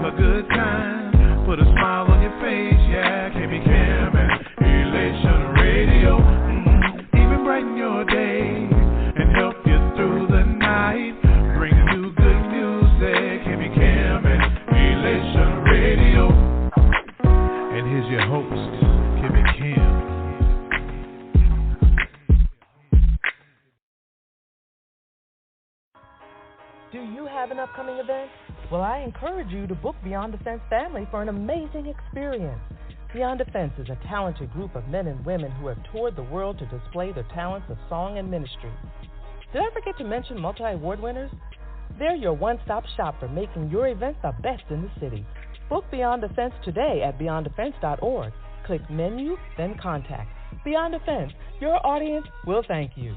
a good time. Put a smile on your face, yeah. KB Cam and Elation Radio. Even brighten your day and help you through the night. Bring you good music. KB Cam and Elation Radio. And here's your host, KB Cam. Do you have an upcoming event? Well, I encourage you to book Beyond Defense Family for an amazing experience. Beyond Defense is a talented group of men and women who have toured the world to display their talents of song and ministry. Did I forget to mention multi-award winners? They're your one-stop shop for making your event the best in the city. Book Beyond Defense today at beyonddefense.org. Click Menu, then Contact. Beyond Defense, your audience will thank you.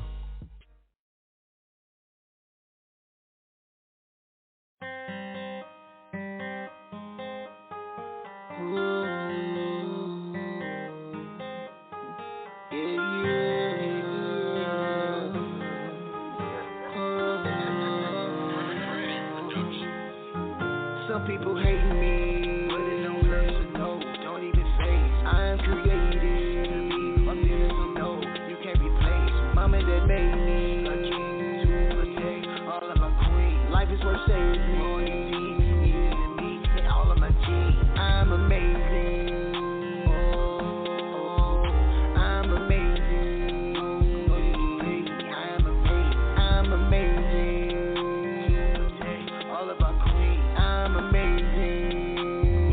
Some people hate me, but they don't listen, no, don't even face. I am created, I'm feeling so dope, you can't replace. Mama that made me, a king to protect all of my queens. Life is worth saving, more than me, and all of my team. I'm amazing, I'm amazing, I'm amazing, all of our queens. I'm amazing,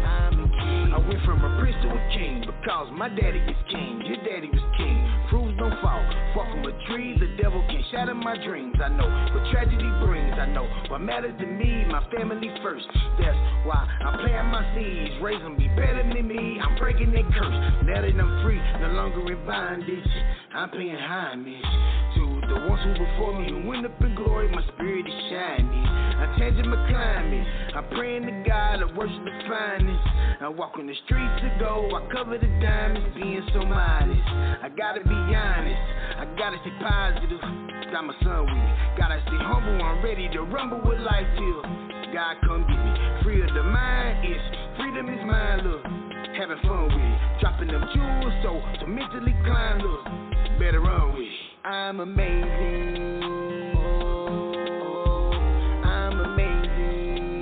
I'm a king. I went from a prince to a king because my daddy is king. Your daddy was king. Fruits don't fall from a tree. The devil can shatter my dreams. I know what tragedy brings. I know what matters to me. My family first. That's why I'm planting my seeds. Raise them be better than me. I'm breaking that curse. Now that I'm free, no longer in bondage. I'm paying homage to the ones who before me, who went up in glory. My spirit is shining. I'm changing my climate. I'm praying to God. I worship the finest. I walk on the streets of gold. I cover the diamonds, being so modest. I gotta be honest. I gotta stay positive. Got my son with me. Gotta stay humble. I'm ready to rumble with life till God come get me. Free of the mind is freedom is mine. Look, having fun with it. Dropping them jewels so to mentally climb. Look, better run with it. I'm amazing. I'm amazing.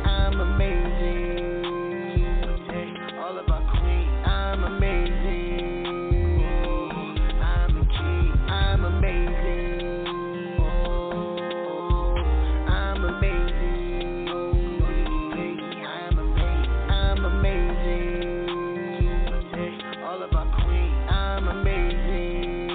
I'm amazing. All of our queens. I'm amazing. I'm a king. I'm amazing. I'm amazing. I'm amazing. All of our queens. I'm amazing.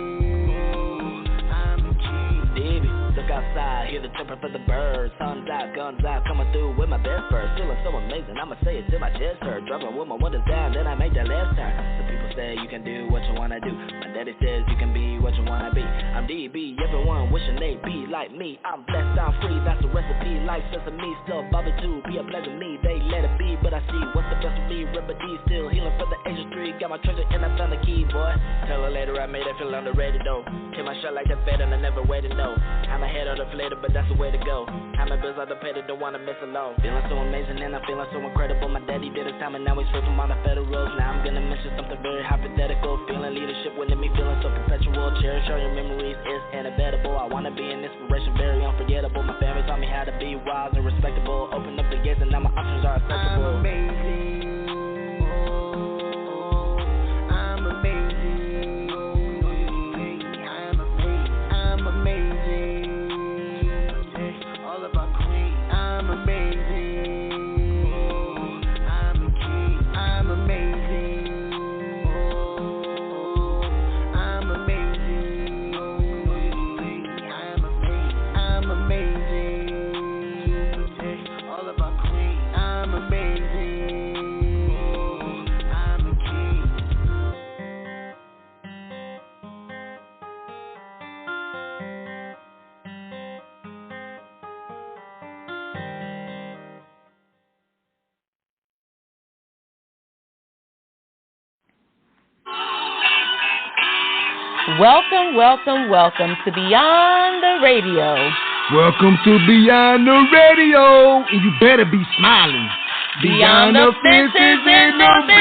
I'm a king. Baby, look outside, hear the chirping for the birds. Sun's out, guns out, coming through with my best birds. Feeling so amazing, I'ma say it till my chest hurt. Driving with my windows down, then I make that left turn. Some people say you can do what you wanna do. My daddy says you can be what you wanna be. I'm DB, everyone wishing they be like me. I'm blessed, I'm free, that's the recipe. Life sesame, still Bobby too. Be a blessing me, they let it be, but I see what's the best of me. Remedy, still healing for the Asian street. Got my treasure and I found the key, boy. Tell her later I made her feel underrated though. Hit my shot like that fed and I never waited, no. I'm a head on the flater, but that's the way to go. I'm a bills out the paid, don't wanna miss alone. Feeling so amazing and I'm feeling so incredible. My daddy did his time and now he's free from all the federals. Now I'm gonna mention something very hypothetical. Feeling leadership within me, feeling so perpetual. Cherish all your memories, it's inevitable. I wanna be an inspiration, very unforgettable. My family taught me how to be wise and respectable. Open up the gates and now my options are accessible. I'm amazing. I'm amazing. I'm amazing. All of our queens. I'm amazing. I'm a king. I'm amazing. I'm amazing. I'm amazing. All of our queens. I'm amazing. I'm a king. Welcome, welcome, welcome to Beyond the Radio Welcome to Beyond the Radio, and you better be smiling. Beyond the fences in the building.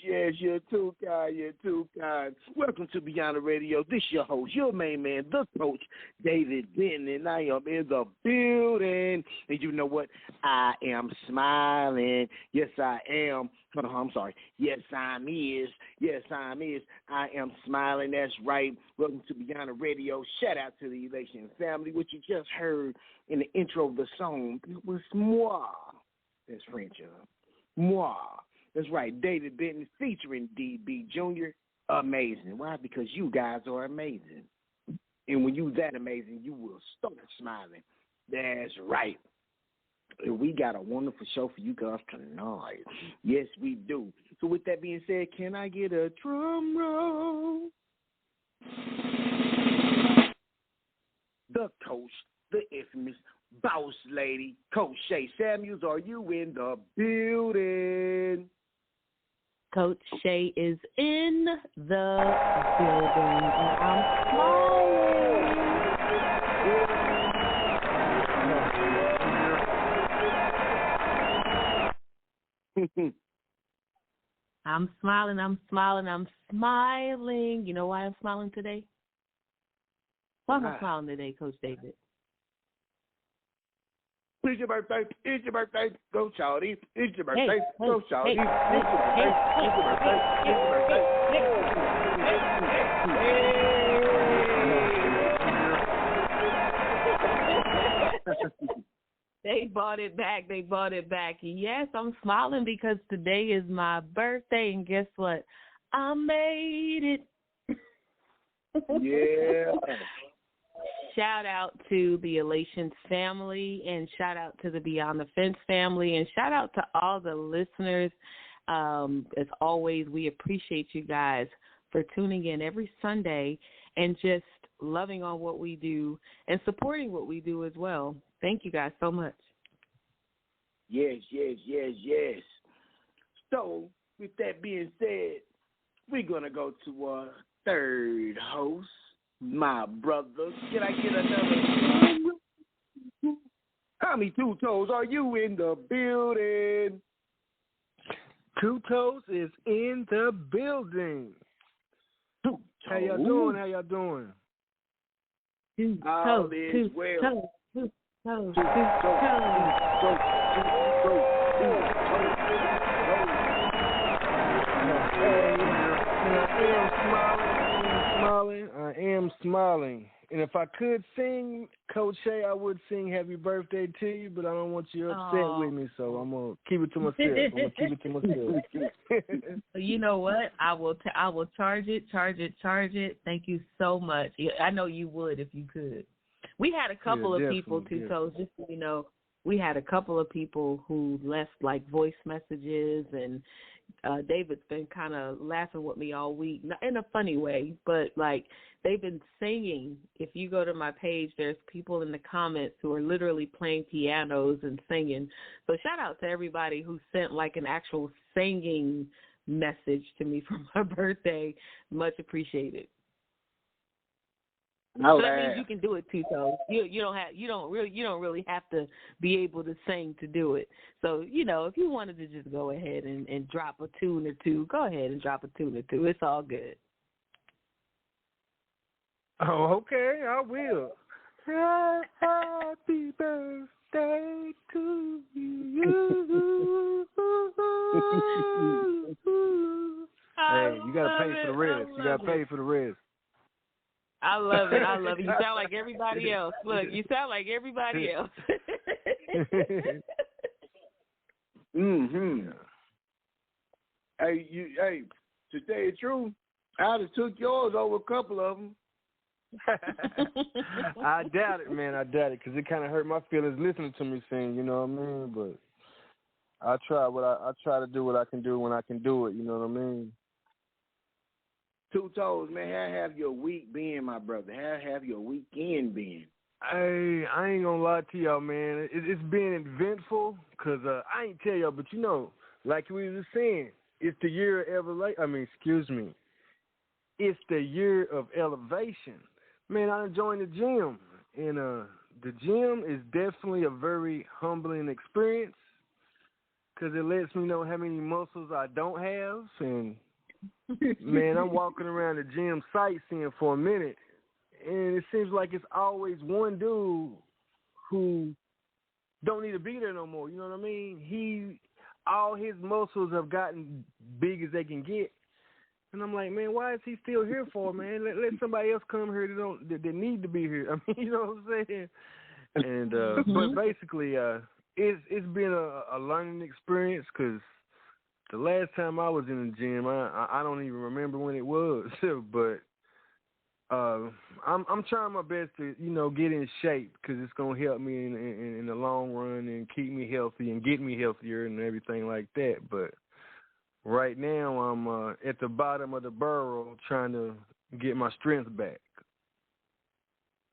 Yes, you're too kind. Welcome to Beyond the Radio. This your host, your main man, the coach, David Benton, and I am in the building. And you know what? I am smiling. Yes, I am. I'm sorry. Yes, I'm is. I am smiling. That's right. Welcome to Beyond the Radio. Shout out to the Elation family. What you just heard in the intro of the song, it was moi. That's French, moi. That's right, David Benton featuring DB Jr. Amazing. Why? Because you guys are amazing. And when you that amazing, you will start smiling. That's right. And we got a wonderful show for you guys tonight. Yes, we do. So with that being said, can I get a drum roll? The coach, the infamous boss lady, Coach Shay Samuels, are you in the building? Coach Shay is in the building, and I'm smiling. I'm smiling. You know why I'm smiling today? Why am I smiling today, Coach David? It's your birthday. Go, Shawty. It's your birthday. Go, Shawty. It's your birthday. They bought it back. Yes, I'm smiling because today is my birthday, and guess what? I made it. Yeah. Shout out to the Elation family, and shout out to the Beyond the Fence family, and shout out to all the listeners. As always, we appreciate you guys for tuning in every Sunday and just loving on what we do and supporting what we do as well. Thank you guys so much. Yes. So, with that being said, we're going to go to our third host. My brother, can I get another? Tommy Two Toes, are you in the building? Two Toes is in the building. How y'all doing? All is well. Two toes. I am smiling. And if I could sing, Coach Shay, I would sing happy birthday to you, but I don't want you upset with me, so I'm going to keep it to myself. You know what? I will charge it. Thank you so much. I know you would if you could. We had a couple of people, Two Toes, just so you know, we had a couple of people who left like voice messages, and David's been kind of laughing with me all week, not in a funny way, but like they've been singing. If you go to my page, there's people in the comments who are literally playing pianos and singing. So shout out to everybody who sent like an actual singing message to me for my birthday. Much appreciated. So that means you can do it, Two Toes. You don't really have to be able to sing to do it. So, you know, if you wanted to just go ahead and drop a tune or two, go ahead and drop a tune or two. It's all good. Oh, okay, I will. Happy birthday to you. Hey, you gotta pay for the rest. I love it. You sound like everybody else. Look, you sound like everybody else. Hey, to tell you the truth, I'd have took yours over a couple of them. I doubt it, man. Because it kind of hurt my feelings listening to me sing, you know what I mean? But I try to do what I can do when I can do it. You know what I mean? Two Toes, man. How have your week been, my brother? How have your weekend been? Hey, I ain't gonna lie to y'all, man. It's been eventful, cause I ain't tell y'all, but you know, like we was saying, it's the year of it's the year of elevation. Man, I joined the gym, and the gym is definitely a very humbling experience, cause it lets me know how many muscles I don't have, and man, I'm walking around the gym sightseeing for a minute. And it seems like it's always one dude who don't need to be there no more. You know what I mean? All his muscles have gotten big as they can get. And I'm like, man, why is he still here for, man? Let somebody else come here that need to be here. I mean, you know what I'm saying? And but basically, it's been a learning experience, because the last time I was in the gym, I don't even remember when it was, but. I'm trying my best to, you know, get in shape, because it's going to help me in the long run and keep me healthy and get me healthier and everything like that. But right now I'm at the bottom of the barrel trying to get my strength back.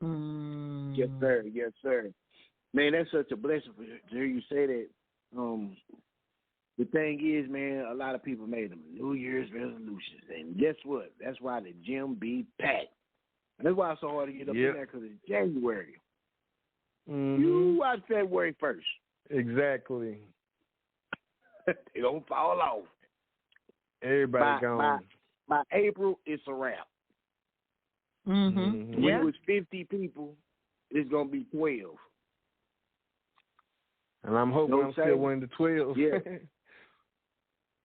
Yes, sir. Yes, sir. Man, that's such a blessing to hear you say that. The thing is, man, a lot of people made them New Year's resolutions. And guess what? That's why the gym be packed. And that's why it's so hard to get up in there, because it's January. Mm-hmm. You watch February 1st. Exactly. They don't fall off. Everybody gone. By April, it's a wrap. Mm-hmm. When it was 50 people, it's going to be 12. And I'm hoping I'm still one of the 12. Yeah.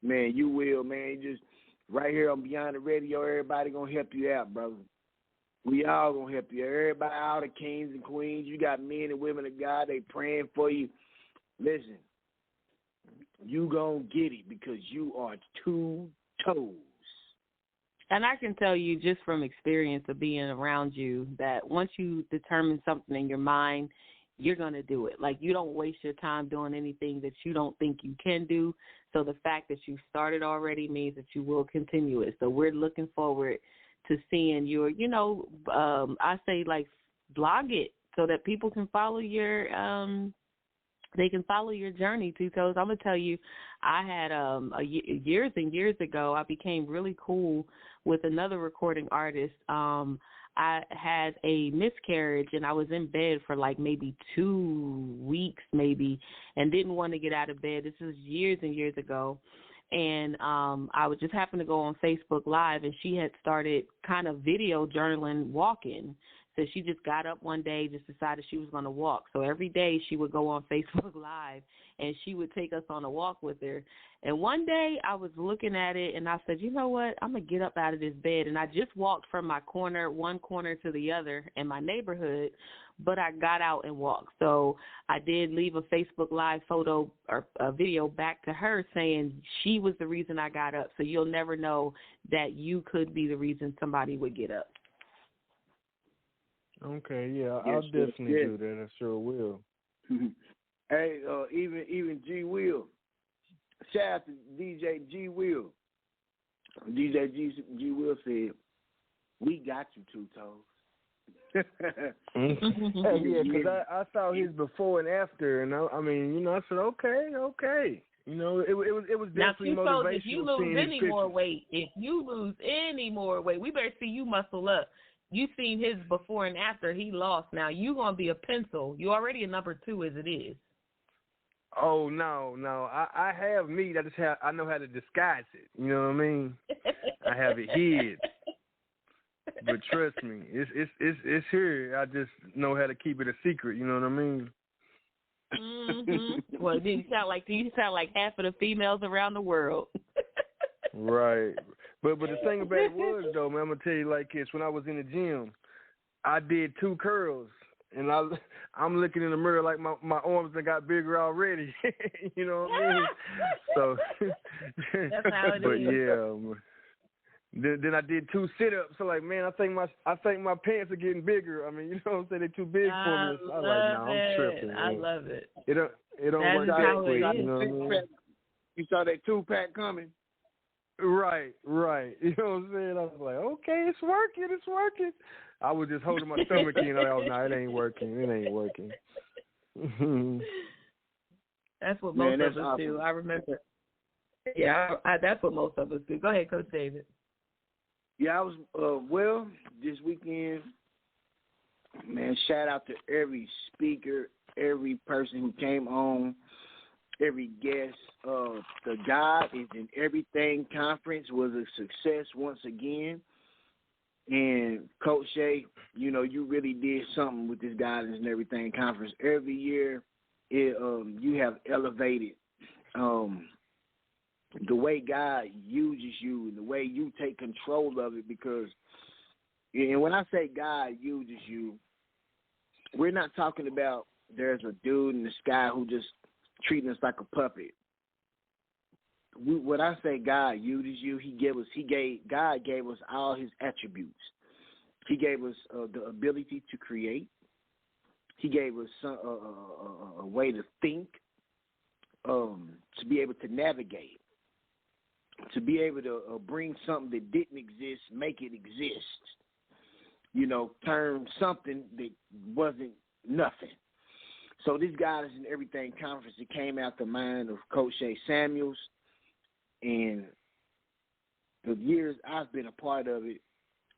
Man, you will, man. Just right here on Beyond the Radio, everybody going to help you out, brother. We all going to help you. Everybody, all the kings and queens, you got men and women of God, they praying for you. Listen, you going to get it, because you are 2 toes. And I can tell you just from experience of being around you that once you determine something in your mind, you're going to do it. Like, you don't waste your time doing anything that you don't think you can do. So the fact that you started already means that you will continue it. So we're looking forward to seeing your, you know, I say, like, blog it so that people can follow your they can follow your journey, Two Toes. I'm going to tell you, I had years and years ago, I became really cool with another recording artist. I had a miscarriage, and I was in bed for like maybe 2 weeks maybe, and didn't want to get out of bed. This was years and years ago. And I would just happen to go on Facebook Live, and she had started kind of video journaling walking. So she just got up one day, just decided she was going to walk. So every day she would go on Facebook Live, and she would take us on a walk with her. And one day I was looking at it, and I said, you know what, I'm going to get up out of this bed. And I just walked from my corner, one corner to the other in my neighborhood, but I got out and walked. So I did leave a Facebook Live photo or a video back to her saying she was the reason I got up. So you'll never know that you could be the reason somebody would get up. Okay, yeah, I'll definitely do that. I sure will. Hey, even G Will. Shout out to DJ G Will. DJ G Will said, "We got you, Two Toes." Hey, yeah, because I saw his before and after, and I mean, you know, I said, okay. You know, it was definitely motivational. Now, if you lose any more weight, we better see you muscle up. You seen his before and after he lost. Now you gonna be a pencil. You already a number 2 as it is. Oh no! I have meat. I know how to disguise it. You know what I mean? I have it hid. But trust me, it's here. I just know how to keep it a secret. You know what I mean? Mm-hmm. Well, you sound like half of the females around the world. Right. But the thing about it was, though, man, I'm gonna tell you like this: when I was in the gym, I did 2 curls, and I'm looking in the mirror like my arms that got bigger already. You know what I mean? So that's how it but is. Yeah. Then I did 2 sit-ups. So like, man, I think my pants are getting bigger. I mean, you know what I'm saying? They're too big for me. So I'm like, no, I'm tripping. I love it. It don't work That's how that quick, it you know what I mean? You saw that 2-pack coming. Right. You know what I'm saying? I was like, okay, it's working. I was just holding my stomach in. Like, oh, no, it ain't working. That's what most of us awesome. do. I remember. Yeah, that's what most of us do. Go ahead, Coach David. Yeah, I was, this weekend, man, shout out to every speaker, every person who came on, every guest. The God is in Everything conference was a success once again. And Coach Shay, you know, you really did something with this God is in Everything conference. Every year, you have elevated the way God uses you and the way you take control of it, because, and when I say God uses you, we're not talking about there's a dude in the sky who just treating us like a puppet. When I say God uses you, God gave us all his attributes. He gave us the ability to create. He gave us a way to think, to be able to navigate, to be able to bring something that didn't exist, make it exist. You know, turn something that wasn't nothing. So this God is in Everything conference, it came out the mind of Coach Shay Samuels. And the years I've been a part of it,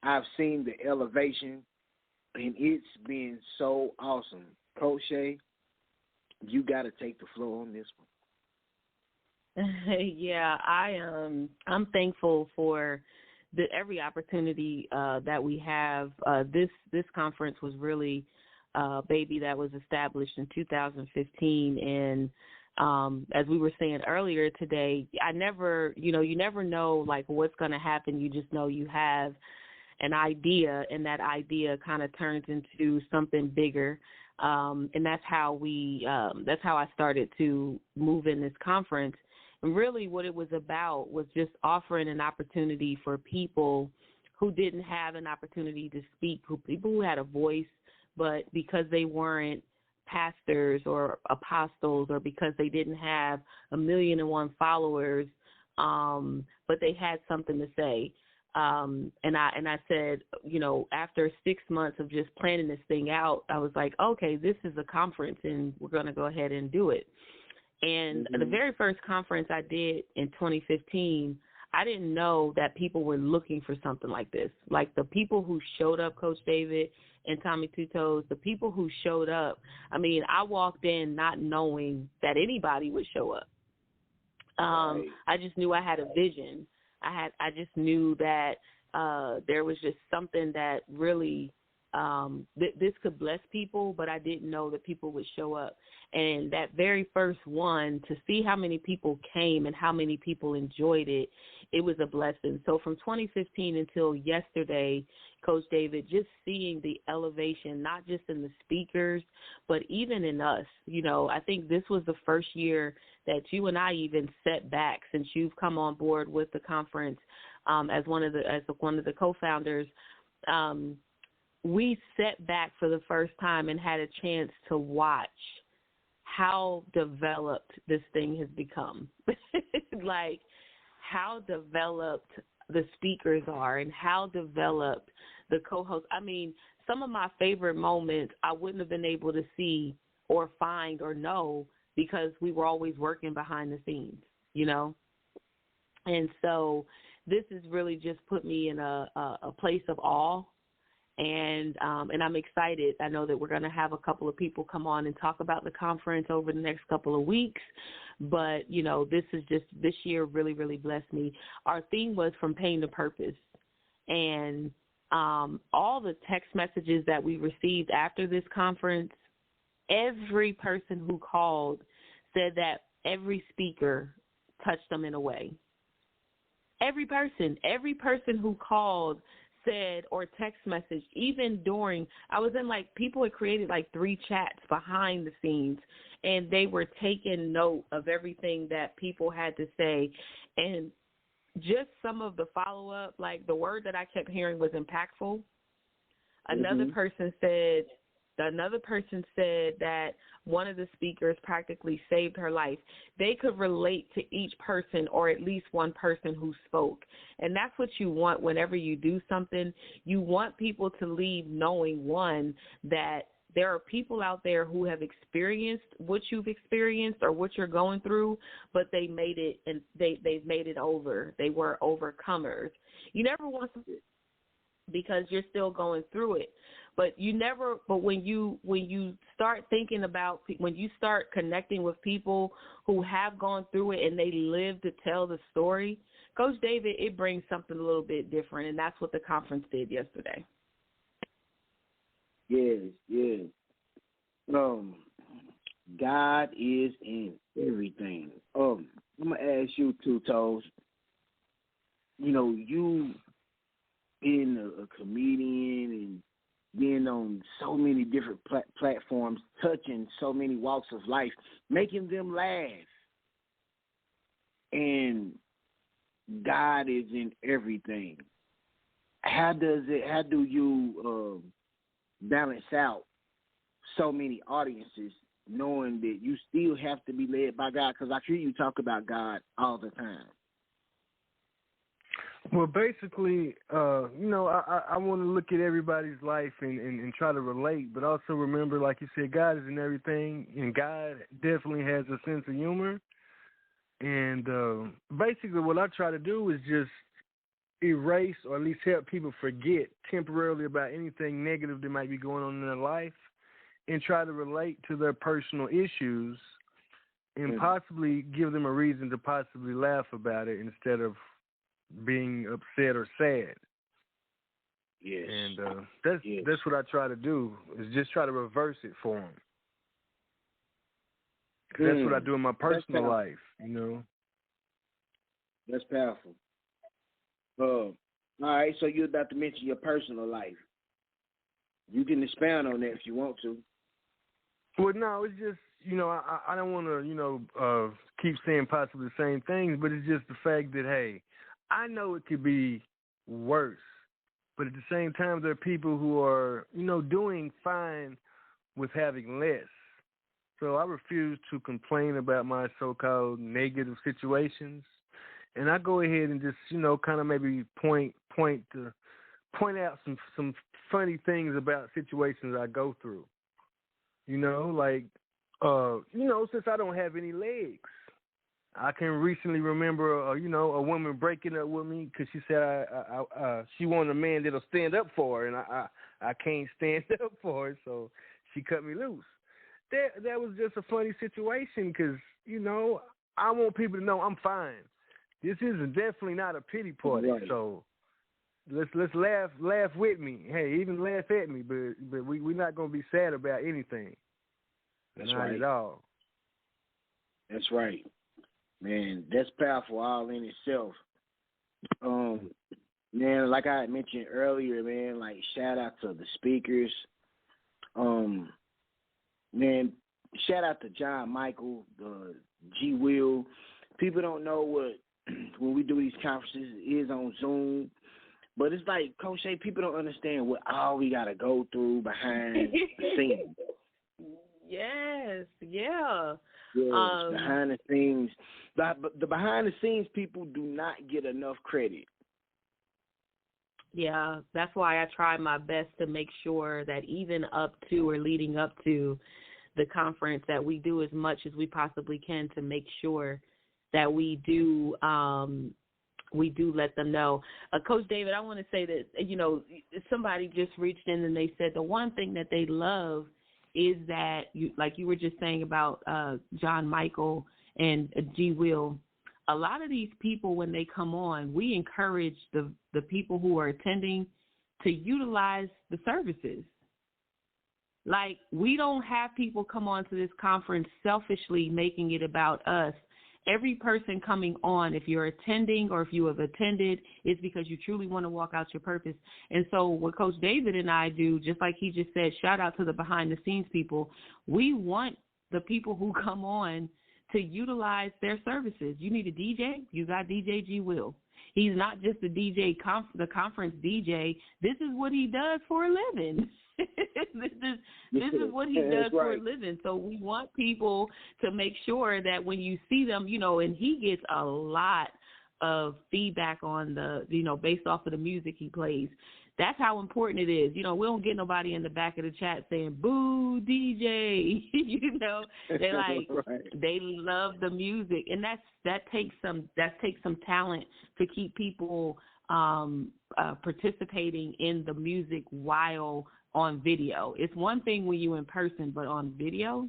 I've seen the elevation, and it's been so awesome. Coach Shay, you got to take the floor on this one. Yeah, I'm thankful for every opportunity that we have. This conference was really baby that was established in 2015, and as we were saying earlier today, you never know like what's going to happen. You just know you have an idea, and that idea kind of turns into something bigger. And that's how I started to move in this conference. And really what it was about was just offering an opportunity for people who didn't have an opportunity to speak, people who had a voice, but because they weren't pastors or apostles, or because they didn't have 1,000,001 followers, but they had something to say. And I said, you know, after 6 months of just planning this thing out, I was like, okay, this is a conference and we're going to go ahead and do it. And the very first conference I did in 2015, I didn't know that people were looking for something like this. Like the people who showed up, Coach David and Tommy Two Toes, the people who showed up, I mean, I walked in not knowing that anybody would show up. Right. I just knew I had a vision. I just knew that there was just something that really this could bless people, but I didn't know that people would show up. And that very first one, to see how many people came and how many people enjoyed it, it was a blessing. So from 2015 until yesterday, Coach David, just seeing the elevation, not just in the speakers, but even in us. You know, I think this was the first year that you and I even set back since you've come on board with the conference as one of the co-founders. We set back for the first time and had a chance to watch how developed this thing has become. Like how developed the speakers are and how developed the co-hosts. I mean, some of my favorite moments I wouldn't have been able to see or find or know because we were always working behind the scenes, you know? And so this has really just put me in a place of awe. And I'm excited. I know that we're going to have a couple of people come on and talk about the conference over the next couple of weeks. But, you know, this year really, really blessed me. Our theme was From Pain to Purpose. And all the text messages that we received after this conference, every person who called said that every speaker touched them in a way. Every person who called said or text message, even during, I was in like, people had created like 3 chats behind the scenes, and they were taking note of everything that people had to say. And just some of the follow-up, like the word that I kept hearing was impactful. Another person said, another person said that one of the speakers practically saved her life. They could relate to each person or at least one person who spoke. And that's what you want whenever you do something. You want people to leave knowing, one, that there are people out there who have experienced what you've experienced or what you're going through, but they made it and they've made it over. They were overcomers. You never want to, because you're still going through it. But when you start thinking about, when you start connecting with people who have gone through it and they live to tell the story, Coach David, it brings something a little bit different, and that's what the conference did yesterday. Yes. God is in everything. I'm gonna ask you too, Toes. You know, you being a comedian and being on so many different platforms, touching so many walks of life, making them laugh, and God is in everything. How do you balance out so many audiences, knowing that you still have to be led by God? Because I hear you talk about God all the time. Well, basically, I want to look at everybody's life and try to relate, but also remember, like you said, God is in everything, and God definitely has a sense of humor. And basically what I try to do is just erase, or at least help people forget temporarily about anything negative that might be going on in their life, and try to relate to their personal issues and possibly give them a reason to possibly laugh about it instead of being upset or sad. Yes. And that's what I try to do, is just try to reverse it for them. That's what I do in my personal life, you know. That's powerful. All right, so you're about to mention your personal life. You can expound on that if you want to. Well, no, it's just, I don't want to, keep saying possibly the same things, but it's just the fact that, hey, I know it could be worse, but at the same time, there are people who are, doing fine with having less. So I refuse to complain about my so-called negative situations. And I go ahead and just, kind of maybe point out some funny things about situations I go through. Since I don't have any legs, I can recently remember, a woman breaking up with me because she said she wanted a man that'll stand up for her, and I can't stand up for her, so she cut me loose. That was just a funny situation because, I want people to know I'm fine. This is definitely not a pity party, right. So let's laugh with me. Hey, even laugh at me, but we're not gonna be sad about anything. That's not right at all. That's right, man. That's powerful all in itself. Man, like I had mentioned earlier, man, like shout out to the speakers. Man, shout out to John Michael, the G Will. People don't know what. When we do these conferences, it is on Zoom. But it's like, Coach Shay, people don't understand what all we got to go through behind the scenes. Yes, yeah. Yes, behind the scenes. The behind the scenes people do not get enough credit. Yeah, that's why I try my best to make sure that even up to or leading up to the conference that we do as much as we possibly can to make sure that we do let them know. Coach David, I want to say that, somebody just reached in and they said the one thing that they love is that, like you were just saying about John Michael and G. Will, a lot of these people, when they come on, we encourage the people who are attending to utilize the services. Like, we don't have people come on to this conference selfishly making it about us. Every person coming on, if you're attending or if you have attended, is because you truly want to walk out your purpose. And so what Coach David and I do, just like he just said, shout out to the behind-the-scenes people, we want the people who come on to utilize their services. You need a DJ, you got DJ G Will. He's not just the DJ, the conference DJ. This is what he does for a living. This is what he does for a living. So we want people to make sure that when you see them, and he gets a lot of feedback on based off of the music he plays. That's how important it is. We don't get nobody in the back of the chat saying, boo, DJ. They they love the music. And that takes some talent to keep people participating in the music while on video. It's one thing when you're in person, but on video.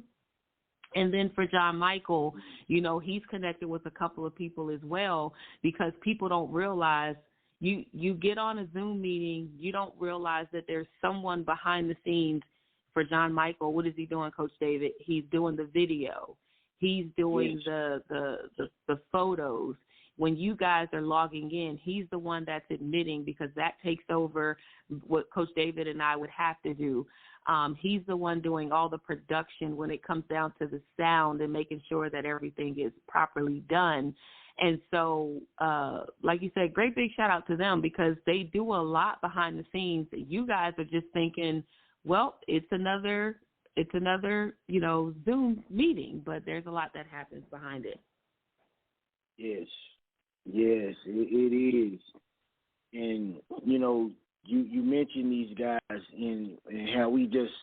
And then for John Michael, he's connected with a couple of people as well, because people don't realize you get on a Zoom meeting, you don't realize that there's someone behind the scenes. For John Michael, what is he doing, Coach David? He's doing the video. He's doing the photos. When you guys are logging in, he's the one that's admitting, because that takes over what Coach David and I would have to do. He's the one doing all the production when it comes down to the sound and making sure that everything is properly done. And so, like you said, great big shout out to them, because they do a lot behind the scenes that you guys are just thinking, well, it's another Zoom meeting, but there's a lot that happens behind it. Yes, it is. And, you mentioned these guys and how we just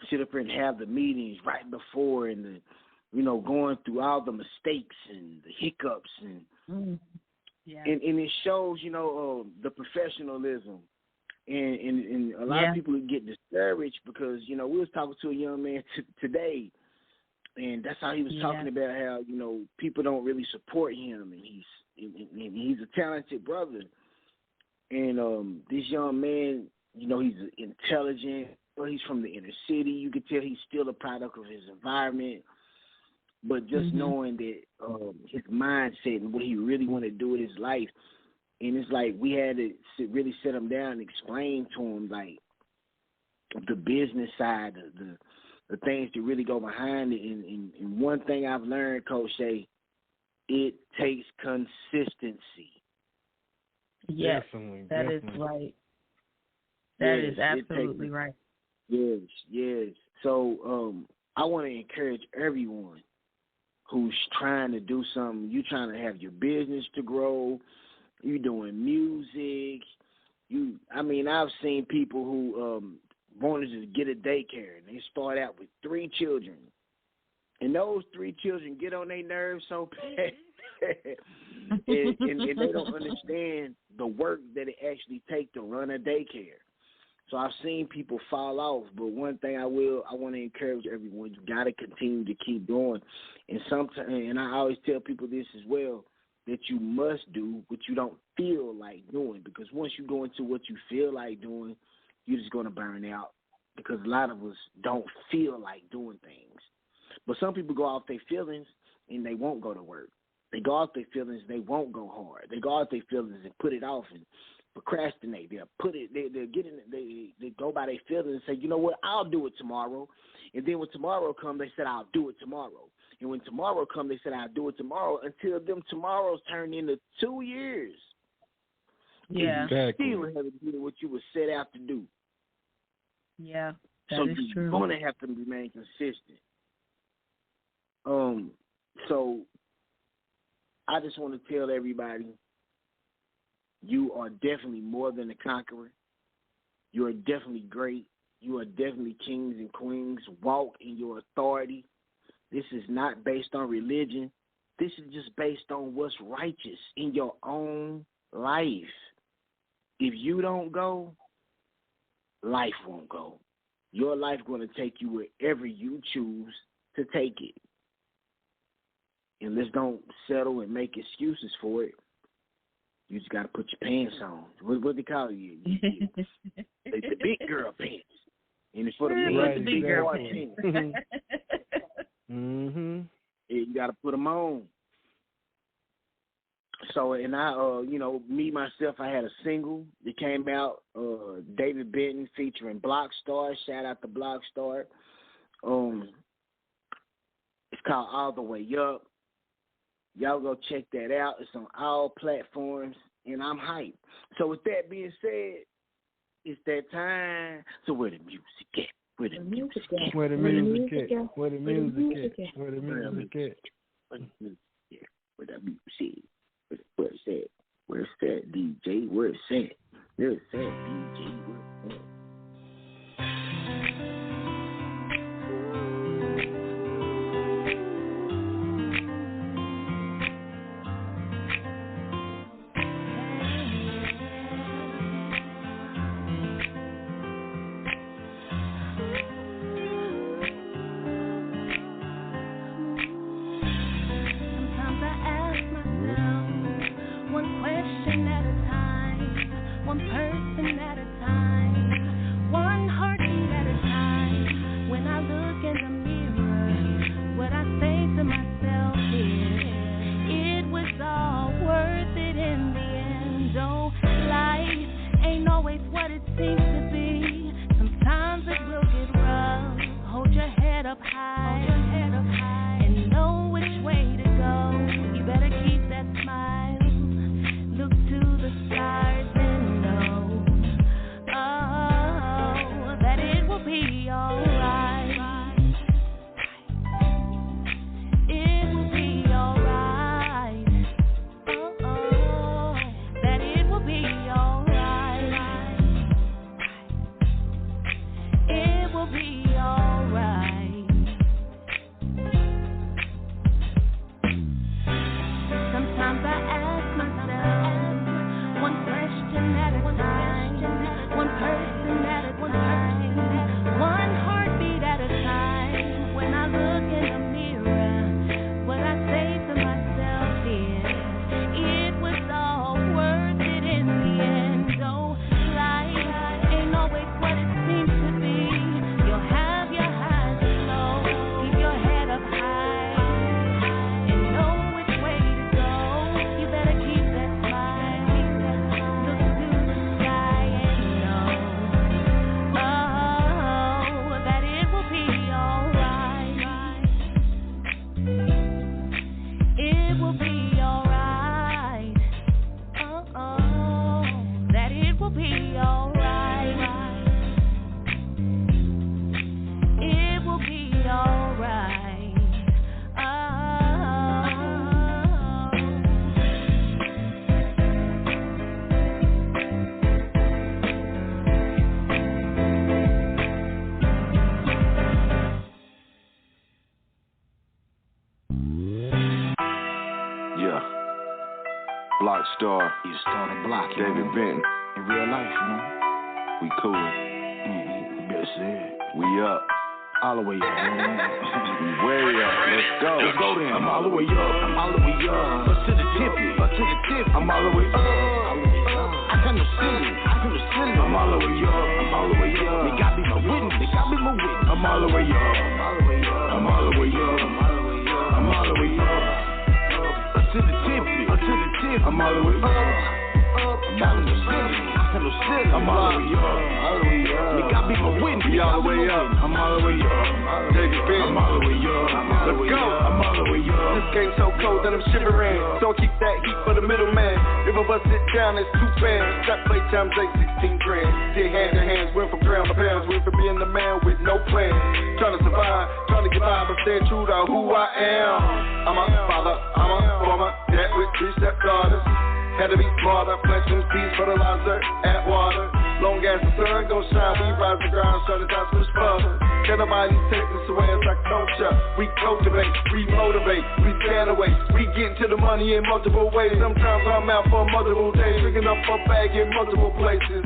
sit up here and have the meetings right before, and going through all the mistakes and the hiccups and it shows, the professionalism. And a lot of people get discouraged because, we was talking to a young man today, and that's how he was talking about how, people don't really support him, and he's a talented brother. And this young man, he's intelligent, he's from the inner city. You could tell he's still a product of his environment. But just knowing that his mindset and what he really wanted to do with his life, and it's like we had to really sit him down and explain to him, like, the business side, the things that really go behind it. And one thing I've learned, Coach Shay, it takes consistency. Yes, definitely. Is right. That is absolutely right. Yes. So I want to encourage everyone who's trying to do something. You trying to have your business to grow. You doing music. I've seen people who wanted to get a daycare, and they start out with 3 children, and those 3 children get on their nerves so bad, and they don't understand the work that it actually takes to run a daycare. So I've seen people fall off, but one thing I want to encourage everyone: you got to continue to keep going. And I always tell people this as well, that you must do what you don't feel like doing, because once you go into what you feel like doing, you're just going to burn out, because a lot of us don't feel like doing things. But some people go off their feelings and they won't go to work. They go off their feelings, they won't go hard. They go off their feelings and put it off and procrastinate. They go by their feelings and say, you know what, I'll do it tomorrow. And then when tomorrow comes, they said, I'll do it tomorrow. And when tomorrow comes, they said, I'll do it tomorrow, until them tomorrows turn into 2 years. Yeah. Exactly. You still haven't done what you were set out to do. Yeah, that so is true. So you're going to have to remain consistent. So I just want to tell everybody, you are definitely more than a conqueror. You are definitely great. You are definitely kings and queens. Walk in your authority. This is not based on religion. This is just based on what's righteous in your own life. If you don't go, life won't go. Your life going to take you wherever you choose to take it. And let's don't settle and make excuses for it. You just got to put your pants on. What they call you? It's the big girl pants. And it's for the men, the big girl pants. Mm-hmm. You got to put them on. So, and I, me, myself, I had a single that came out, David Benton featuring Blockstar. Shout out to Blockstar. It's called All the Way Up. Y'all go check that out. It's on all platforms, and I'm hyped. So with that being said, it's that time. So where the music at? Where the music at? Where the music at? Where the music at? Where the music at? Where the music at? Where the music at? Where's that? Where's that, DJ? Where's that? Where's that, DJ? Where's that? Star. You start a block, David Benton. In real life, you know. We coolin'. Yes, sir. We up. All the way up. We way up. Let's go. Let's go then. I'm all the way up. I'm all the way up. Up to the tippy. Up to the tip. I'm all the way up. I can no ceiling. I can no ceiling. I'm all the way up. I'm all the way up. They got me my witness. They got me my witness. I'm all the way up. I'm all the way up. I'm all the way up. Up to the tippy. Up to the tip. I'm all the way up. I'm all the way up. They got me my witness. We all the way up. I'm all the way up. David Benton. I'm all the way up. Let's go. I'm all the way up. This game so cold that I'm shivering. So I keep that heat for the middleman. If I bust it down, it's 2 fans. Trap play times 8, 16 grand. Still hand to hands, went from ground to pounds. Went from being the man with no plan. Trying to survive, trying to get by, but staying true to who I am. I'm a father, I'm a former dad with 3 stepdaughters. Had to be smarter, plant some seeds, fertilizer, add water. Long as the sun gon' shine, we rise the ground, show the time switch further. Can't nobody take this away, it's like culture. We cultivate, we motivate, we stand away. We get into the money in multiple ways. Sometimes I'm out for multiple days, drinking up a bag in multiple places.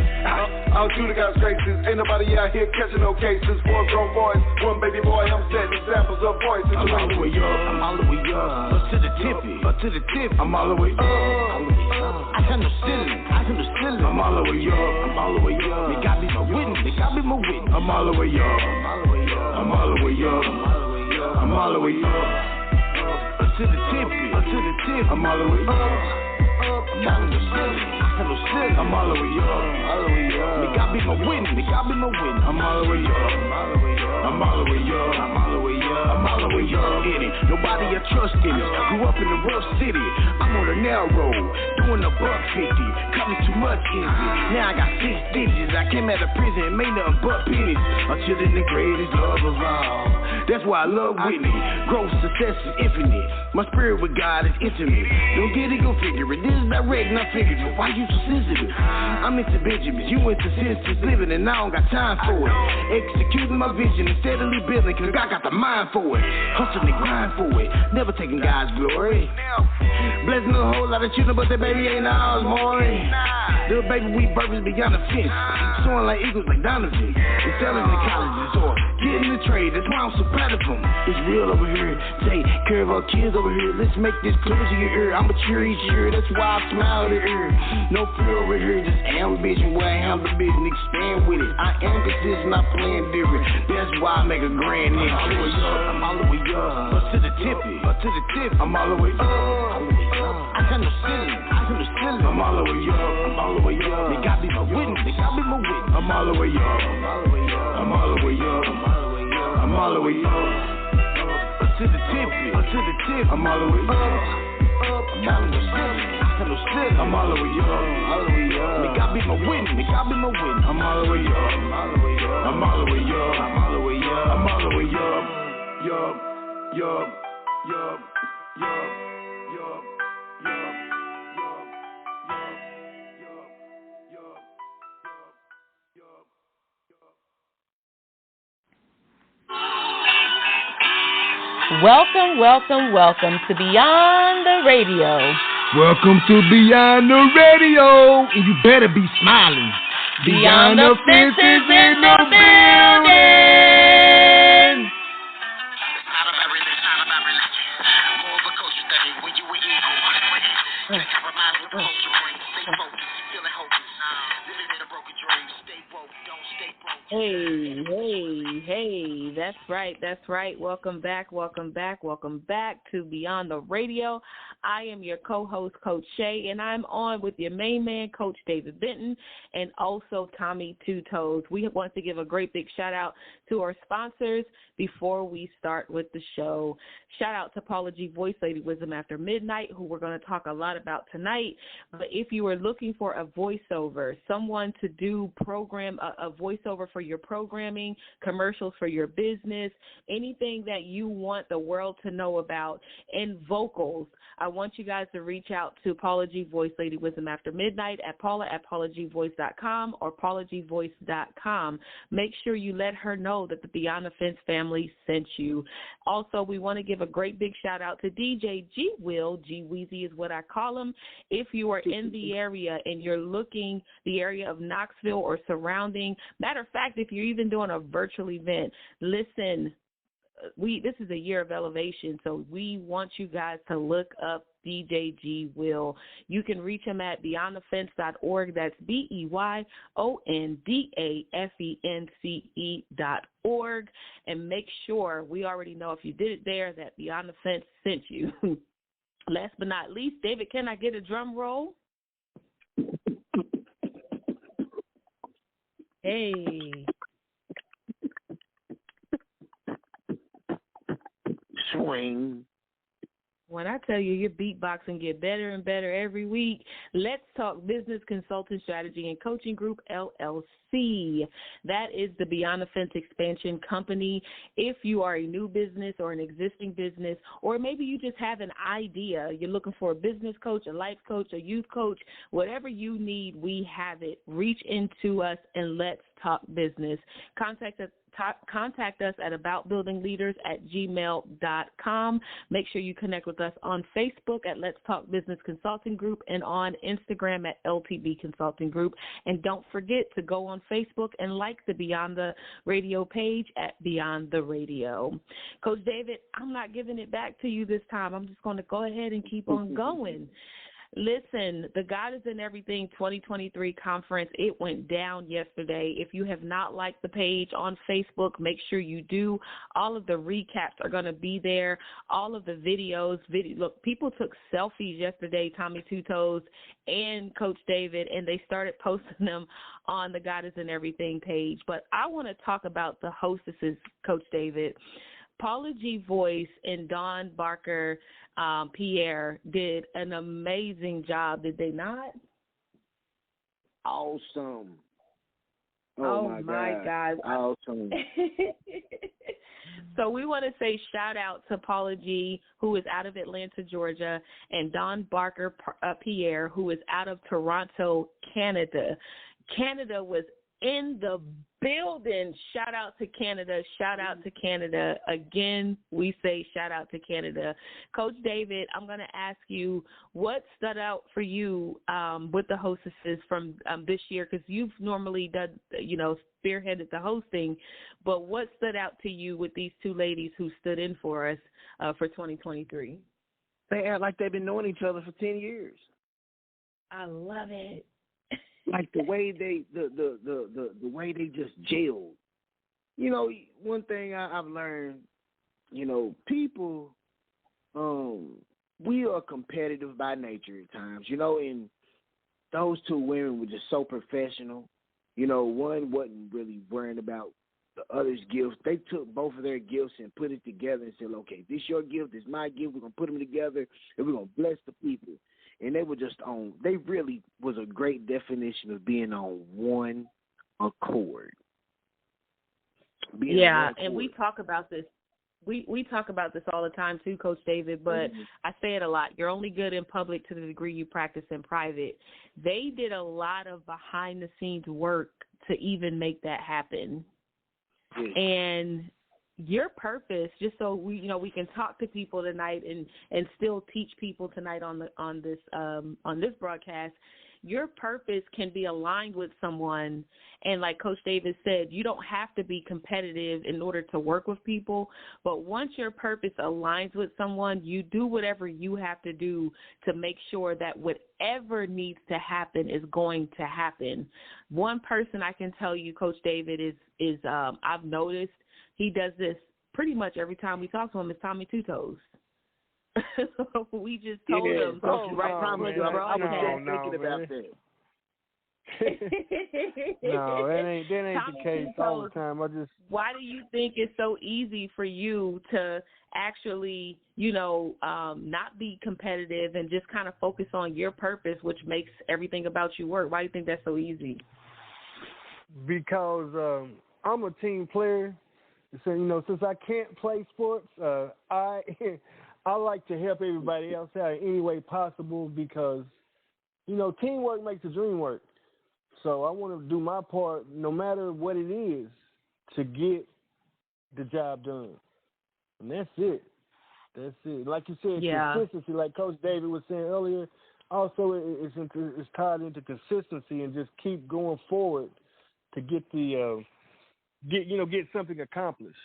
I'll do the God's graces, ain't nobody out here catching no cases. 4 grown boys, 1 baby boy, I'm setting examples of voices. I'm all the way up, I'm all the way up. Up to the tippy, up to the tip, I'm all the way up. I can no ceiling, I can no ceiling. I'm all the way up, I'm all the way up. They got me my witness, they got me my witness. I'm all the way up, I'm all the way up. I'm all the way up. Up to the tippy, up to the tip. I'm all the way up. I can no ceiling, I can no ceiling. I'm all the way up, They got me my witness, they got me my witness. I'm all the way up, I'm all the way up. I'm all the way up, I'm all the way up. I'm all the way up. In it, Nobody I trust in us. Grew up in the rough city. I'm on a narrow road, doing a $1.50. Cutting too much envy. Now I got 6 digits. I came out of prison and made nothing but pennies. Until then the greatest love of all. That's why I love Whitney. Growth, success is infinite. My spirit with God is intimate. Don't get it, go figure it. This is direct, not figurative. Why you so sensitive? I'm into Benjamins. You into senseless living, and I don't got time for it. Executing my vision and steadily building, cause I got the mind for it. Hustling and grind for it. Never taking God's glory. Blessing a whole lot of children, but that baby ain't ours, boy. Little baby, we births beyond the fence. Soaring like eagles, like Donovan. Excelling in colleges or getting the trade. That's why I'm so proud of them. It's real over here. Take care of our kids over here. Let's make this clear to your ear. I'm a cheer each year. That's why I smile to ear. No fear over here. Just ambition. Where I handle the business. Expand with it. I am consistent. Not playing different. That's why I make a grand hit. I'm all the way up. Up to the tip. Up to the tip. I'm all the way up. I got no ceiling. I got no ceiling. I'm all the way up. I'm all the way up. They got me my witness. They got me my witness. I'm all the way up. I'm all the way up. I'm all the way up. Up to the tip. Up to the tip. I'm all the way up. I got no ceiling. I got no ceiling. I'm all the way up. All the way up. They got me my witness. They got me my witness. I'm all the way up. I'm all the way up. I'm all the way up. I'm all the way up. Yup. Yup. Yup. Yup. Yup. Welcome, welcome, welcome to Beyond the Radio. Welcome to Beyond the Radio, and you better be smiling. Beyond the fences in the building. Hey, that's right. Welcome back to Beyond the Radio. I am your co-host, Coach Shay, and I'm on with your main man, Coach David Benton, and also Tommy Two Toes. We want to give a great big shout out to our sponsors before we start with the show. Shout out to Paula G. Voice Lady Wisdom After Midnight, who we're going to talk a lot about tonight. But if you are looking for a voiceover, someone to do a voiceover for your programming, commercials for your business, anything that you want the world to know about, and vocals, I want you guys to reach out to Paula G. Voice Lady Wisdom After Midnight at paula@paulagvoice.com or paulagvoice.com. Make sure you let her know that the Beyond the Fence family sent you. Also, we want to give a great big shout out to DJ G Will. G Weezy is what I call him. If you are in the area and you're looking the area of Knoxville or surrounding, matter of fact, if you're even doing a virtual event, listen, this is a year of elevation, so we want you guys to look up DJ G Will. You can reach him at beyondthefence.org. That's BEYONDAFENCE.org. And make sure, we already know if you did it there, that Beyond the Fence sent you. Last but not least, David, can I get a drum roll? Hey. Swing. When I tell you your beatboxing get better and better every week, Let's Talk Business Consulting Strategy and Coaching Group, LLC. That is the Beyond the Fence expansion company. If you are a new business or an existing business, or maybe you just have an idea, you're looking for a business coach, a life coach, a youth coach, whatever you need, we have it. Reach into us and let's talk business. Contact us at aboutbuildingleaders@gmail.com. Make sure you connect with us on Facebook at Let's Talk Business Consulting Group and on Instagram at LTB Consulting Group. And don't forget to go on Facebook and like the Beyond the Radio page at Beyond the Radio. Coach David, I'm not giving it back to you this time. I'm just going to go ahead and keep on going. Listen, the God is in Everything 2023 conference, it went down yesterday. If you have not liked the page on Facebook, make sure you do. All of the recaps are going to be there. All of the videos. Look, people took selfies yesterday, Tommy Two Toes and Coach David, and they started posting them on the God is in Everything page. But I want to talk about the hostesses, Coach David. Paula G. Voice and Dawn Barker Pierre did an amazing job, did they not? Awesome. Oh my God. Awesome. So we want to say shout out to Paula G., who is out of Atlanta, Georgia, and Dawn Barker Pierre, who is out of Toronto, Canada. Canada was in the building. Shout out to Canada. Shout out to Canada. Again, we say shout out to Canada. Coach David, I'm going to ask you what stood out for you with the hostesses from this year, because you've normally done, spearheaded the hosting, but what stood out to you with these two ladies who stood in for us for 2023? They act like they've been knowing each other for 10 years. I love it. Like the way they the way they just gelled. One thing I've learned, people, we are competitive by nature at times, and those two women were just so professional. One wasn't really worrying about the other's gifts. They took both of their gifts and put it together and said, okay, this your gift, this my gift, we're going to put them together and we're going to bless the people. And they were just they really was a great definition of being on one accord. And we talk about this. We talk about this all the time too, Coach David, but I say it a lot. You're only good in public to the degree you practice in private. They did a lot of behind-the-scenes work to even make that happen. Yes. And your purpose, just so we can talk to people tonight and still teach people tonight on this broadcast. Your purpose can be aligned with someone, and like Coach Davis said, you don't have to be competitive in order to work with people, but once your purpose aligns with someone, you do whatever you have to do to make sure that whatever needs to happen is going to happen. One person I can tell you, Coach David, is I've noticed he does this pretty much every time we talk to him, is Tommy Two Toes. We just told him. Tommy, I was thinking about that. No, that ain't the case all the time. Why do you think it's so easy for you to actually, not be competitive and just kind of focus on your purpose, which makes everything about you work? Why do you think that's so easy? Because I'm a team player. So, since I can't play sports, I like to help everybody else out in any way possible because, teamwork makes the dream work. So I want to do my part no matter what it is to get the job done. And that's it. That's it. Like you said, consistency, like Coach David was saying earlier, also it's tied into consistency and just keep going forward to get get something accomplished.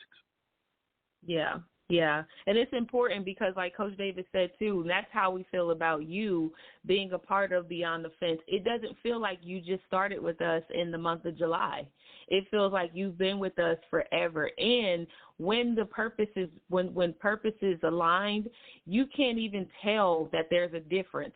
Yeah, and it's important because, like Coach Davis said, too, that's how we feel about you being a part of Beyond the Fence. It doesn't feel like you just started with us in the month of July. It feels like you've been with us forever. And when the purpose is when purpose is aligned, you can't even tell that there's a difference.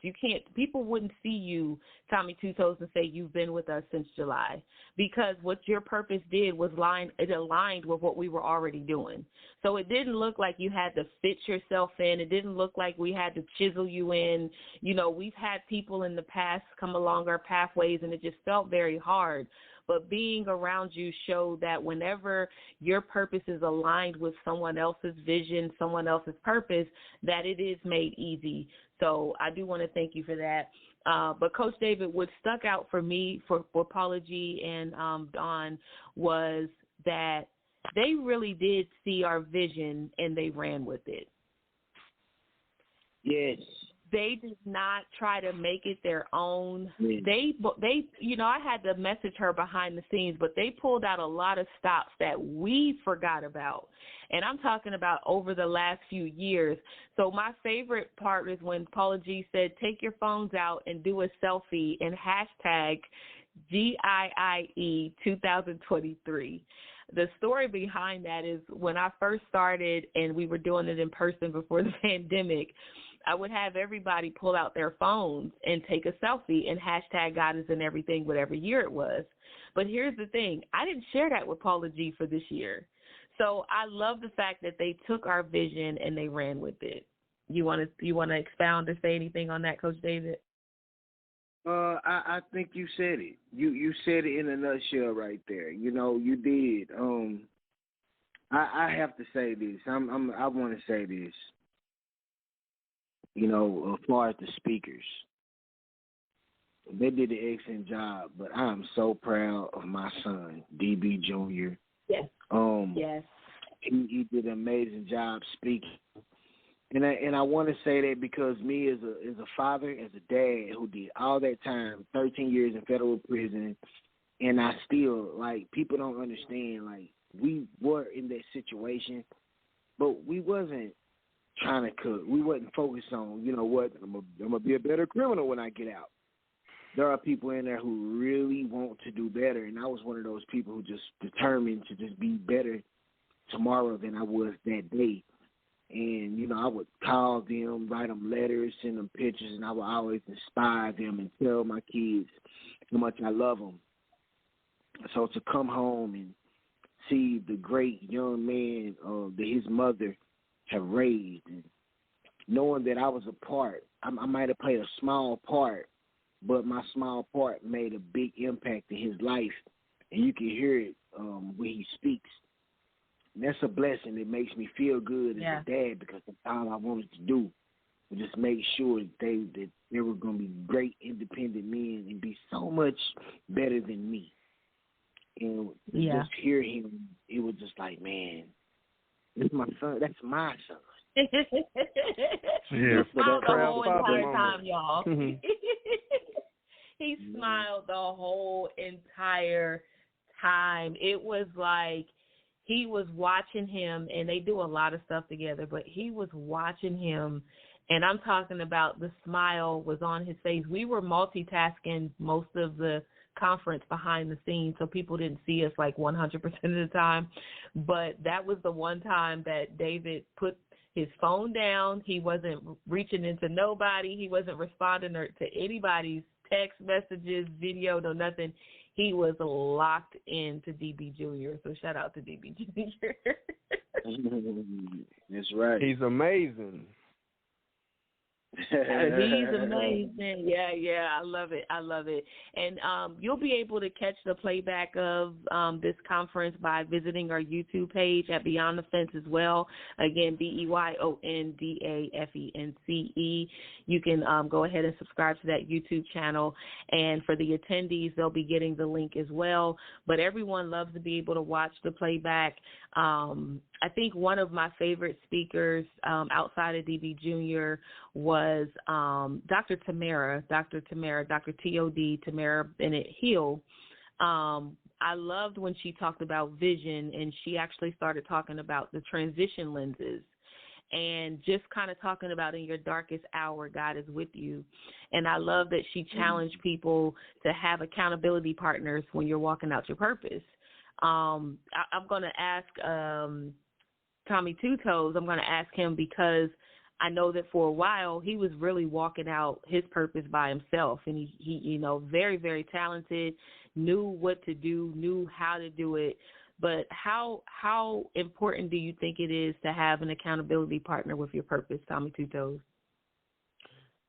People wouldn't see you, Tommy Two Toes, and say you've been with us since July, because what your purpose did was aligned with what we were already doing. So it didn't look like you had to fit yourself in. It didn't look like we had to chisel you in. We've had people in the past come along our pathways, and it just felt very hard. But being around you showed that whenever your purpose is aligned with someone else's vision, someone else's purpose, that it is made easy. So I do want to thank you for that. But Coach David, what stuck out for me for Paula G and Dawn was that they really did see our vision and they ran with it. Yes. They did not try to make it their own. Yes. They I had to message her behind the scenes, but they pulled out a lot of stops that we forgot about. And I'm talking about over the last few years. So my favorite part is when Paula G said, take your phones out and do a selfie and hashtag GIIE 2023. The story behind that is when I first started and we were doing it in person before the pandemic, I would have everybody pull out their phones and take a selfie and hashtag guidance and everything, whatever year it was. But here's the thing. I didn't share that with Paula G for this year. So I love the fact that they took our vision and they ran with it. You want to expound or say anything on that, Coach David? I think you said it. You said it in a nutshell right there. You know, you did. I have to say this. I want to say this. You know, as far as the speakers, they did an excellent job. But I am so proud of my son, DB Jr. Yes. Yes. He did an amazing job speaking. And I want to say that because me as a father, as a dad who did all that time, 13 years in federal prison, and I still, like, people don't understand, like, we were in that situation, but we wasn't trying to cook. We wasn't focused on, you know what, I'm going to be a better criminal when I get out. There are people in there who really want to do better, and I was one of those people who just determined to just be better tomorrow than I was that day. And, you know, I would call them, write them letters, send them pictures, and I would always inspire them and tell my kids how much I love them. So to come home and see the great young man that his mother have raised, and knowing that I was a part, I might have played a small part, but my small part made a big impact in his life, and you can hear it when he speaks. And that's a blessing. It makes me feel good as a dad because that's all I wanted to do was just make sure that they were going to be great independent men and be so much better than me. And just hear him, it was just like, man, this is my son. That's my son. He smiled the whole entire time, y'all. He smiled the whole entire time. It was like he was watching him, and they do a lot of stuff together, but he was watching him, and I'm talking about the smile was on his face. We were multitasking most of the conference behind the scenes, so people didn't see us like 100% of the time, but that was the one time that David put his phone down. He wasn't reaching into nobody. He wasn't responding to anybody's text messages, video, no nothing. He was locked into DB Jr., so shout out to DB Jr. That's right. He's amazing. He's amazing. Yeah, I love it. And you'll be able to catch the playback of this conference by visiting our YouTube page at Beyond the Fence as well. Again, BeyondTheFence. You can go ahead and subscribe to that YouTube channel. And for the attendees, they'll be getting the link as well. But everyone loves to be able to watch the playback. I think one of my favorite speakers outside of DB Jr. was Dr. Tamara, Dr. T.O.D., Tamara Bennett Hill. I loved when she talked about vision, and she actually started talking about the transition lenses and just kind of talking about in your darkest hour, God is with you. And I love that she challenged people to have accountability partners when you're walking out your purpose. I'm going to ask Tommy Two Toes, I'm going to ask him because I know that for a while he was really walking out his purpose by himself, and he you know, very, very talented, knew what to do, knew how to do it. But how important do you think it is to have an accountability partner with your purpose, Tommy Two Toes?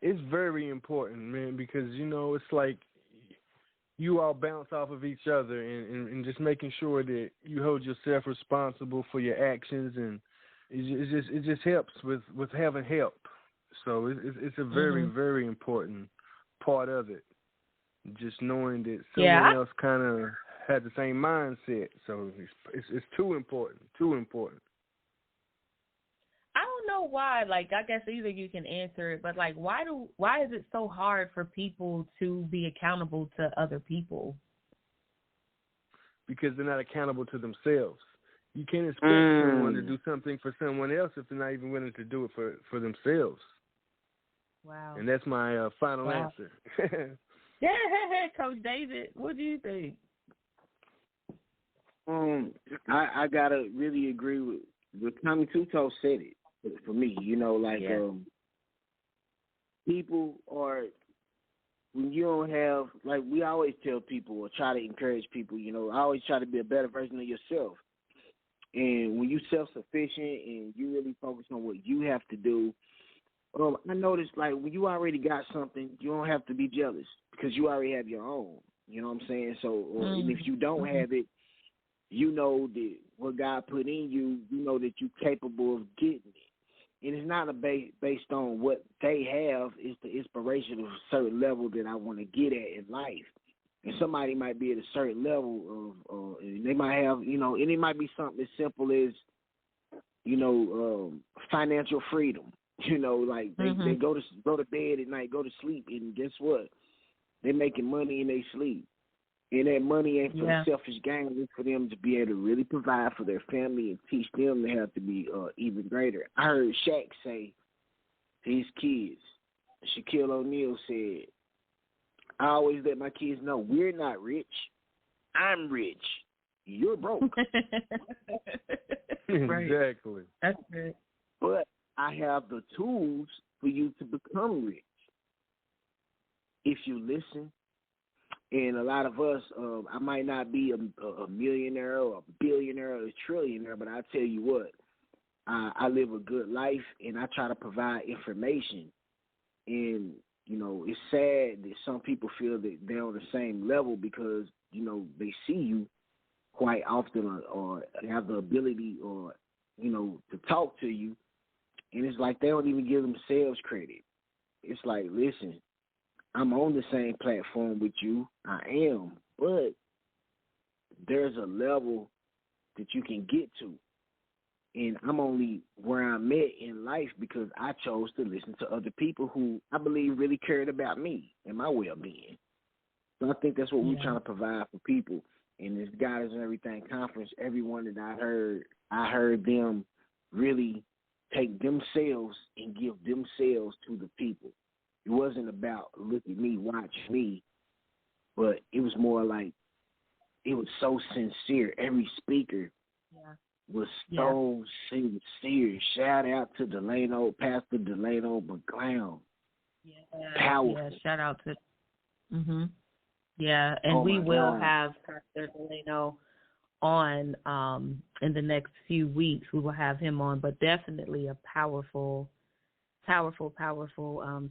It's very important, man, because, you know, it's like you all bounce off of each other and just making sure that you hold yourself responsible for your actions, and it just helps with having help. So it's a very, very important part of it, just knowing that someone else kind of had the same mindset. So it's too important. I don't know why, like, I guess either you can answer it, but like, why is it so hard for people to be accountable to other people? Because they're not accountable to themselves. You can't expect someone to do something for someone else if they're not even willing to do it for themselves. Wow. And that's my final answer. Yeah, Coach David, what do you think? I gotta really agree with Tommy Two Toes said it. For me, you know, like people are, when you don't have, like, we always tell people or try to encourage people, you know, I always try to be a better version of yourself. And when you self-sufficient and you really focus on what you have to do, I noticed, like, when you already got something, you don't have to be jealous because you already have your own. You know what I'm saying? So, and if you don't have it, you know that what God put in you, you know that you're capable of getting it. And it's not based on what they have. It's the inspiration of a certain level that I want to get at in life. And somebody might be at a certain level of, and they might have, you know, and it might be something as simple as, you know, financial freedom. You know, like they go to bed at night, go to sleep, and guess what? They're making money in their sleep. And that money ain't for the selfish gain. It's for them to be able to really provide for their family and teach them to have to be even greater. I heard Shaq say to his kids, Shaquille O'Neal said, I always let my kids know we're not rich. I'm rich. You're broke. Exactly. That's good. But I have the tools for you to become rich if you listen. And a lot of us, I might not be a millionaire or a billionaire or a trillionaire, but I tell you what, I live a good life and I try to provide information. And, you know, it's sad that some people feel that they're on the same level because, you know, they see you quite often or have the ability or, you know, to talk to you. And it's like they don't even give themselves credit. It's like, listen, I'm on the same platform with you. I am. But there's a level that you can get to. And I'm only where I'm at in life because I chose to listen to other people who I believe really cared about me and my well-being. So I think that's what we're trying to provide for people. And this God is Everything conference, everyone that I heard them really take themselves and give themselves to the people. It wasn't about look at me, watch me, but it was more like it was so sincere. Every speaker was so sincere. Shout out to Delano, Pastor Delano McClown. Powerful. Yeah, shout out to Yeah, and we will have Pastor Delano on in the next few weeks. We will have him on, but definitely a powerful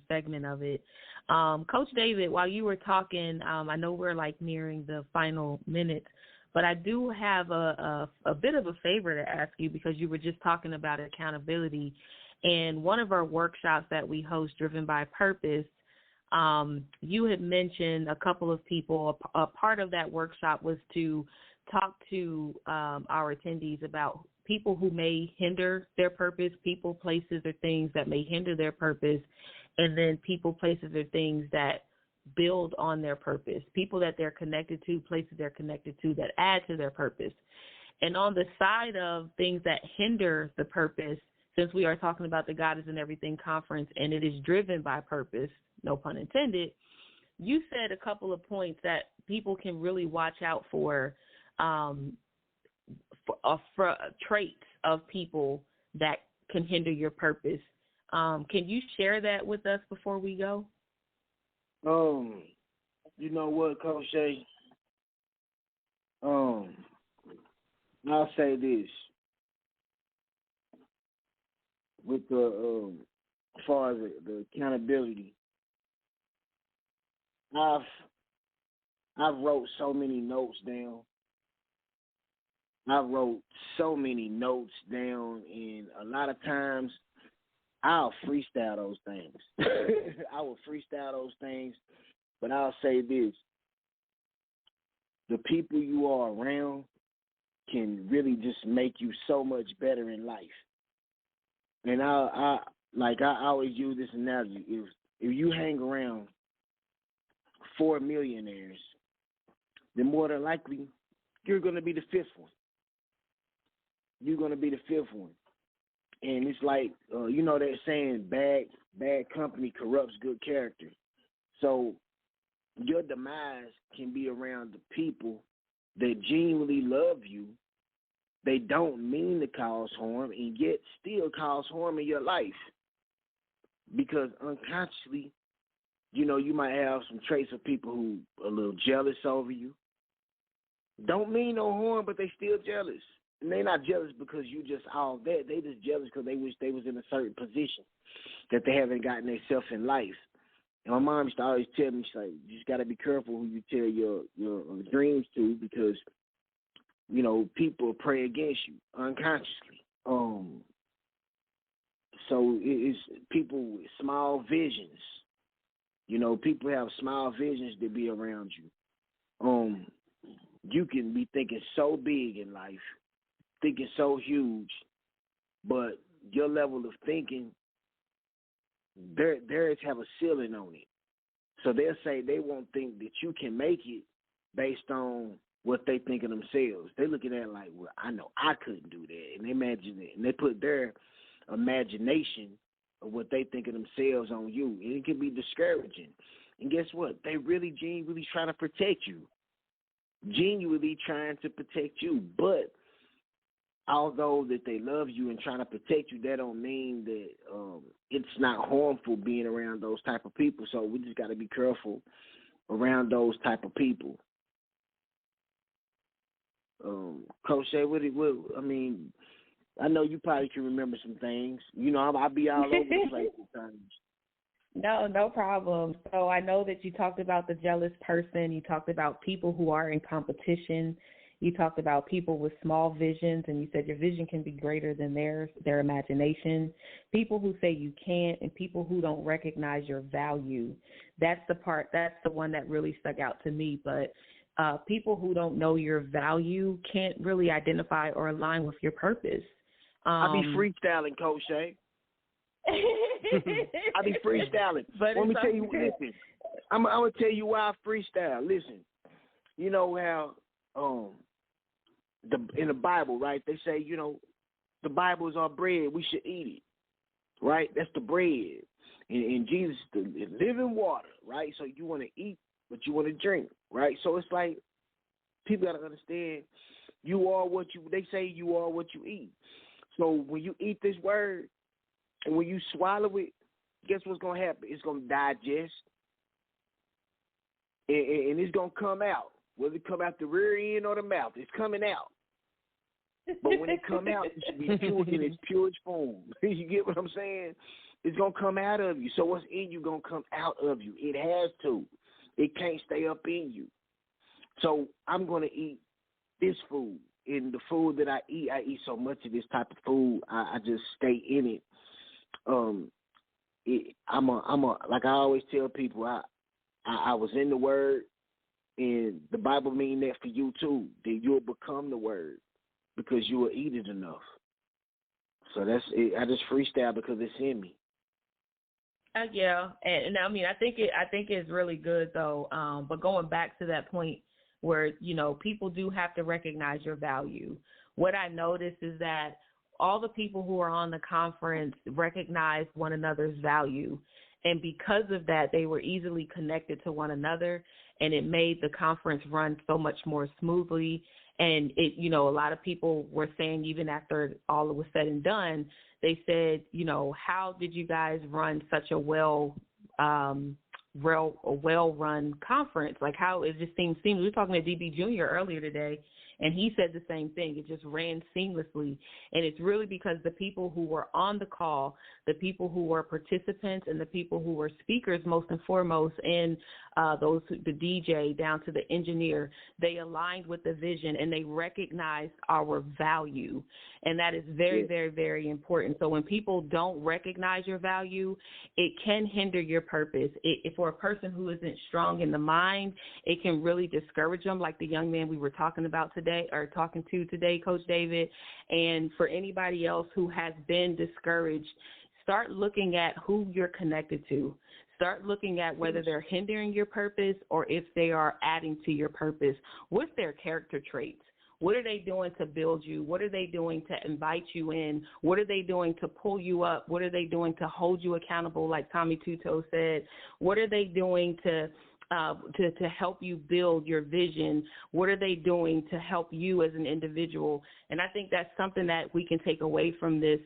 segment of it. Coach David, while you were talking, I know we're like nearing the final minutes, but I do have a bit of a favor to ask you because you were just talking about accountability. And one of our workshops that we host, Driven by Purpose, you had mentioned a couple of people. A part of that workshop was to talk to our attendees about people who may hinder their purpose, people, places, or things that may hinder their purpose, and then people, places, or things that build on their purpose, people that they're connected to, places they're connected to that add to their purpose. And on the side of things that hinder the purpose, since we are talking about the God is in Everything conference and it is driven by purpose, no pun intended, you said a couple of points that people can really watch out for traits of people that can hinder your purpose. Can you share that with us before we go? You know what, Coach Shay? I'll say this. With the as far as the accountability, I've wrote so many notes down. And a lot of times I'll freestyle those things. I will freestyle those things, but I'll say this. The people you are around can really just make you so much better in life. And I always use this analogy. If you hang around 4 millionaires, then more than likely you're going to be the fifth one. You're going to be the fifth one. And it's like, you know that saying, bad company corrupts good character. So your demise can be around the people that genuinely love you. They don't mean to cause harm and yet still cause harm in your life. Because unconsciously, you know, you might have some traits of people who are a little jealous over you. Don't mean no harm, but they still jealous. And they're not jealous because you just all that. They just jealous because they wish they was in a certain position that they haven't gotten themselves in life. And my mom used to always tell me, she's like, you just got to be careful who you tell your dreams to because, you know, people pray against you unconsciously. So it's people with small visions. You know, people have small visions to be around you. You can be thinking so big in life, thinking so huge, but your level of thinking, theirs have a ceiling on it. So they'll say they won't think that you can make it based on what they think of themselves. They looking at it like, well, I know I couldn't do that. And they imagine it. And they put their imagination of what they think of themselves on you. And it can be discouraging. And guess what? They really genuinely trying to protect you. Genuinely trying to protect you. But although that they love you and trying to protect you, that don't mean that it's not harmful being around those type of people. So we just got to be careful around those type of people. Coach Shay, I mean, I know you probably can remember some things. You know, I'll be all over the place at times. No problem. So I know that you talked about the jealous person. You talked about people who are in competition. You talked about people with small visions, and you said your vision can be greater than theirs, their imagination. People who say you can't, and people who don't recognize your value. That's the one that really stuck out to me. But people who don't know your value can't really identify or align with your purpose. I be freestyling, Coach Shay. I be freestyling. But let me tell you, listen, I'm going to tell you why I freestyle. Listen, you know how in the Bible, right, they say, you know, the Bible is our bread. We should eat it, right? That's the bread. And Jesus is living water, right? So you want to eat, but you want to drink, right? So it's like people got to understand they say you are what you eat. So when you eat this word and when you swallow it, guess what's going to happen? It's going to digest and it's going to come out. Whether it come out the rear end or the mouth, it's coming out. But when it come out, it should be pure in its purest form. You get what I'm saying? It's going to come out of you. So what's in you going to come out of you. It has to. It can't stay up in you. So I'm going to eat this food. And the food that I eat so much of this type of food, I just stay in it. Like I always tell people, I was in the Word, and the Bible mean that for you too, that you'll become the Word because you will eat it enough. So that's it. I just freestyle because it's in me. Yeah, and I mean, I think it's really good though. But going back to that point where, you know, people do have to recognize your value. What I noticed is that all the people who are on the conference recognize one another's value. And because of that, they were easily connected to one another, and it made the conference run so much more smoothly. And it, you know, a lot of people were saying, even after all was said and done, they said, you know, how did you guys run such a well-run conference? Like how it just seemed seamless. We were talking to DB Jr. earlier today, and he said the same thing. It just ran seamlessly. And it's really because the people who were on the call, the people who were participants, and the people who were speakers, most and foremost, and the DJ down to the engineer, they aligned with the vision and they recognized our value. And that is very, very, very important. So when people don't recognize your value, it can hinder your purpose. For a person who isn't strong in the mind, it can really discourage them, like the young man we were talking to today, Coach David. And for anybody else who has been discouraged, start looking at who you're connected to. Start looking at whether they're hindering your purpose or if they are adding to your purpose. What's their character traits? What are they doing to build you? What are they doing to invite you in? What are they doing to pull you up? What are they doing to hold you accountable, like Tommy Tuto said? What are they doing to help you build your vision? What are they doing to help you as an individual? And I think that's something that we can take away from this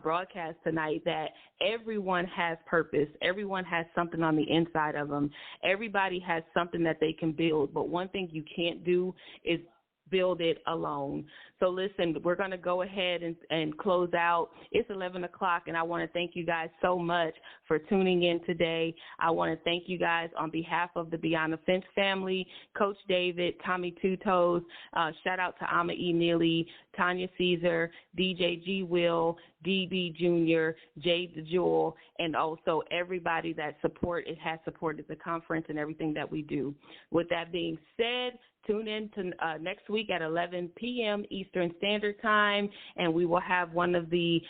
broadcast tonight, that everyone has purpose. Everyone has something on the inside of them. Everybody has something that they can build. But one thing you can't do is build it alone. So listen, we're going to go ahead and close out. It's 11 o'clock, and I want to thank you guys so much for tuning in today. I want to thank you guys on behalf of the Beyond the Fence family, Coach David, Tommy Two Toes, shout out to Ama E. Neely, Tanya Caesar, DJ G. Will, DB Jr., Jade the Jewel, and also everybody that has supported the conference and everything that we do. With that being said, tune in to next week at 11 p.m. Eastern Standard Time, and we will have one of the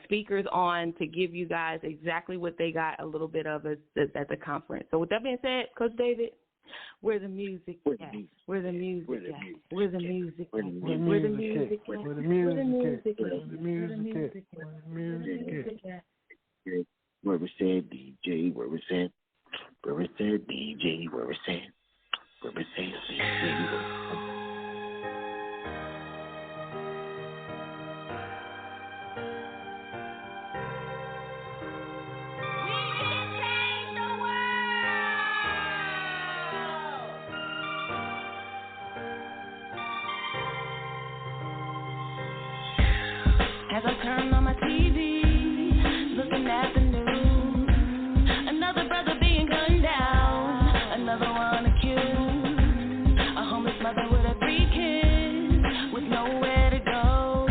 speakers on to give you guys exactly what they got a little bit of at the conference. So with that being said, Coach David, where the music at? Where the music at? Where the music at? Where the music at? Where the music at? Where the music at? Where the music at? Where we said DJ, where we said DJ, where we said DJ. As I turn on my TV, looking at the news, another brother being gunned down, another one accused, a homeless mother with her 3 kids, with nowhere to go,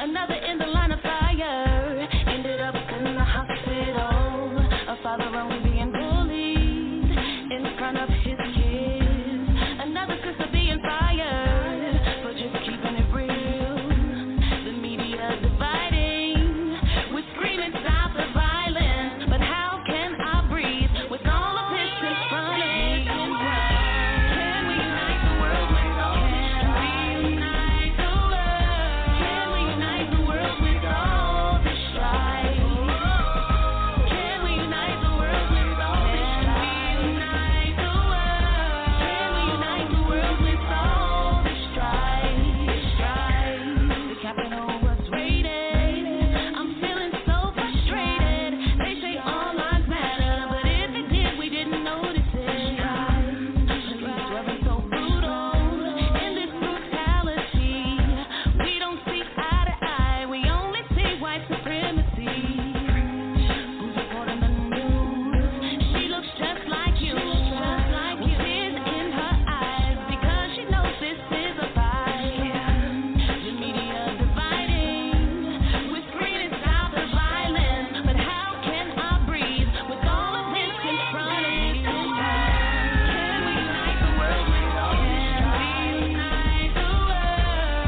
another in the line of fire, ended up in the hospital, a father only being bullied in front of his kids, another sister being fired for just keeping it real. Dividing, we're screaming stop the violence, but how can I breathe with all of this in front of me? Can we unite the world with all this strife? Can we unite the world with all this strife? Can we unite the world with all this strife? Can we unite the world with all this strife? The capital was raided. I'm feeling so frustrated. They say all lives matter, but if it did, we didn't notice it. Police wasn't so brutal in this brutality. We don't see eye to eye. We only see white supremacy. Who's reporting the news? She looks just like you. With tears in her eyes because she knows this is a fight. The media dividing. We're screaming stop the violence, but how can I breathe with all of this in front of me? Can we unite the world with all this strife?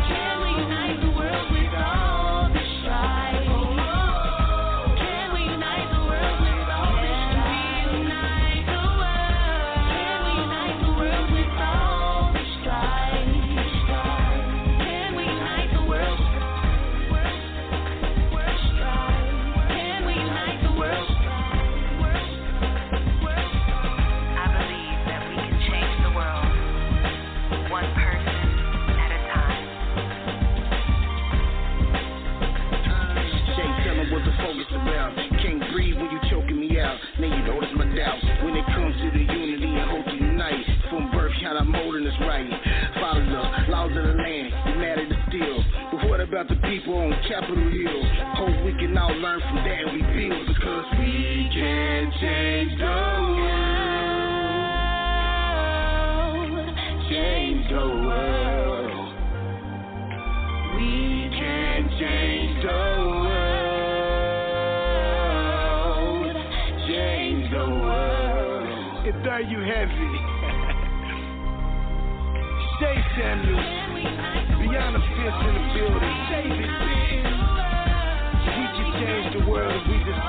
Can we unite the world with all this strife? Can we unite the world with all this strife? Can we unite the world with all this strife? Can we unite the world? Can we unite the world? I believe that we can change the world, one person at a time. Shay, tell 'em what the focus about. Can't breathe when you choking me out. Now you notice my doubt. When it comes to the unity and hope to unite, from birth, how I'm holding us right. Follow the laws of the land, you mad at the steel. But what about the people on Capitol Hill? Hope we can all learn from that and rebuild, because we can change the world. Change the world. We can change the world. Change the world. And there you have it. Shay Samuel, Beyond the Fence in the building. David Benton. We can change the world if we just